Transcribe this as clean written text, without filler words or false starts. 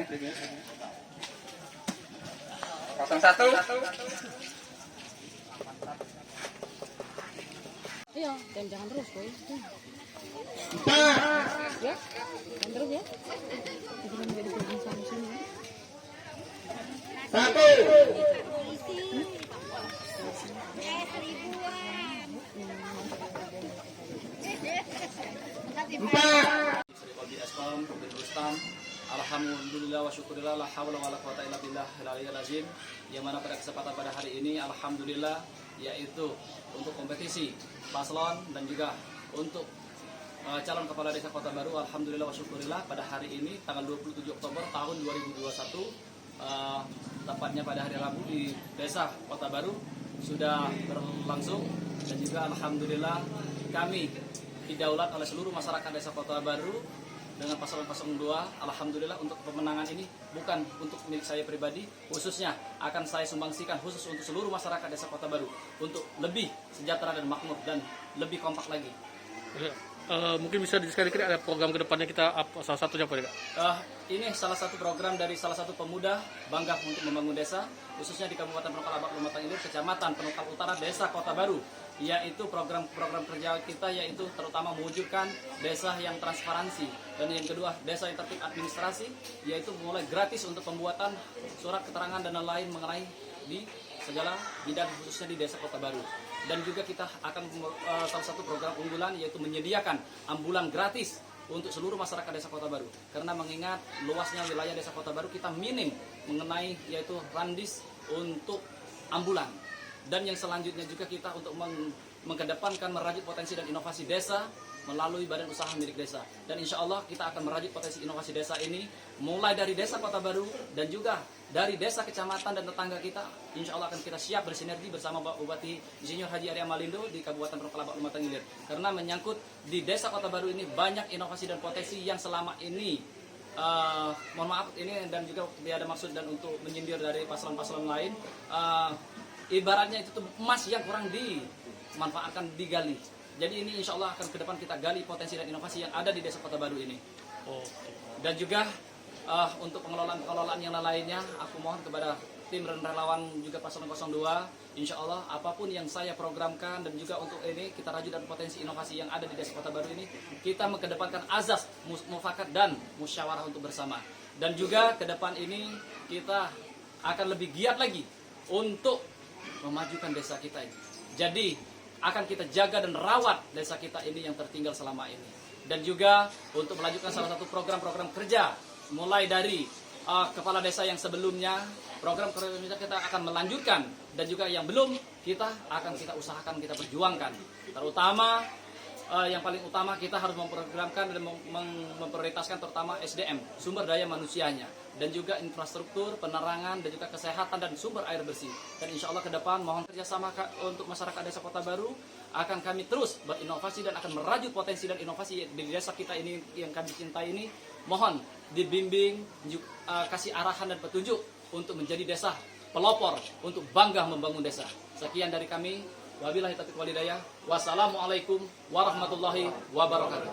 01. Iya, dan jangan terus, boy. Ya, jangan terus ya. Kita menjadi bagian sama sini. 1. Alhamdulillah wa syukurillah la hawla wa la quwata illa billahil aliyyil azim. Yang mana pada kesempatan pada hari ini alhamdulillah yaitu untuk kompetisi paslon dan juga untuk calon kepala desa Kota Baru, alhamdulillah wa syukurillah pada hari ini tanggal 27 Oktober tahun 2021 tepatnya pada hari Rabu di desa Kota Baru sudah berlangsung dan juga alhamdulillah kami didaulat oleh seluruh masyarakat desa Kota Baru dengan paslon 02. Alhamdulillah untuk pemenangan ini bukan untuk milik saya pribadi, khususnya akan saya sumbangsikan khusus untuk seluruh masyarakat desa Kota Baru untuk lebih sejahtera dan makmur dan lebih kompak lagi. Mungkin bisa sekali-kali ada program kedepannya kita salah satunya apa ya? Ini salah satu program dari salah satu pemuda bangga untuk membangun desa, khususnya di Kabupaten Penokal Abak Lumatang Ilir, Kecamatan Penokal Utara, Desa Kota Baru, yaitu program-program kerja kita yaitu terutama mewujudkan desa yang transparansi dan yang kedua desa yang tertib administrasi, yaitu mulai gratis untuk pembuatan surat keterangan dan lain-lain mengenai di segala bidang khususnya di Desa Kota Baru. Dan juga kita akan salah satu program unggulan yaitu menyediakan ambulan gratis untuk seluruh masyarakat Desa Kota Baru. Karena mengingat luasnya wilayah Desa Kota Baru, kita minim mengenai yaitu randis untuk ambulan. Dan yang selanjutnya juga kita untuk mengedepankan merajut potensi dan inovasi desa melalui badan usaha milik desa. Dan insya Allah kita akan merajut potensi inovasi desa ini mulai dari Desa Kota Baru dan juga dari desa, kecamatan, dan tetangga kita. Insya Allah akan kita siap bersinergi bersama Bapak Bupati Insinyur Haji Arya Malindo di Kabupaten Penokal Abak Lumatang Ilir. Karena menyangkut di Desa Kota Baru ini banyak inovasi dan potensi yang selama ini mohon maaf ini dan juga tidak ada maksud dan untuk menyindir dari paslon-paslon lain, ibaratnya itu tuh emas yang kurang dimanfaatkan, digali. Jadi ini insya Allah akan ke depan kita gali potensi dan inovasi yang ada di Desa Kota Baru ini. Dan juga untuk pengelolaan yang lainnya, aku mohon kepada tim dan relawan juga paslon 02, insya Allah apapun yang saya programkan dan juga untuk ini kita rajut dan potensi inovasi yang ada di Desa Kota Baru ini, kita mengedepankan azas mufakat dan musyawarah untuk bersama. Dan juga ke depan ini kita akan lebih giat lagi untuk memajukan desa kita ini. Jadi akan kita jaga dan rawat desa kita ini yang tertinggal selama ini. Dan juga untuk melanjutkan salah satu program-program kerja mulai dari kepala desa yang sebelumnya, program kerja kita akan melanjutkan dan juga yang belum kita usahakan, kita perjuangkan. Terutama yang paling utama kita harus memprogramkan dan memprioritaskan terutama SDM, sumber daya manusianya, dan juga infrastruktur, penerangan, dan juga kesehatan dan sumber air bersih. Dan insya Allah ke depan mohon kerjasama untuk masyarakat Desa Kota Baru, akan kami terus berinovasi dan akan merajut potensi dan inovasi di desa kita ini yang kami cintai ini. Mohon dibimbing, kasih arahan dan petunjuk untuk menjadi desa pelopor, untuk bangga membangun desa. Sekian dari kami. Wabillahi taufiq wal hidayah. Wassalamualaikum warahmatullahi wabarakatuh.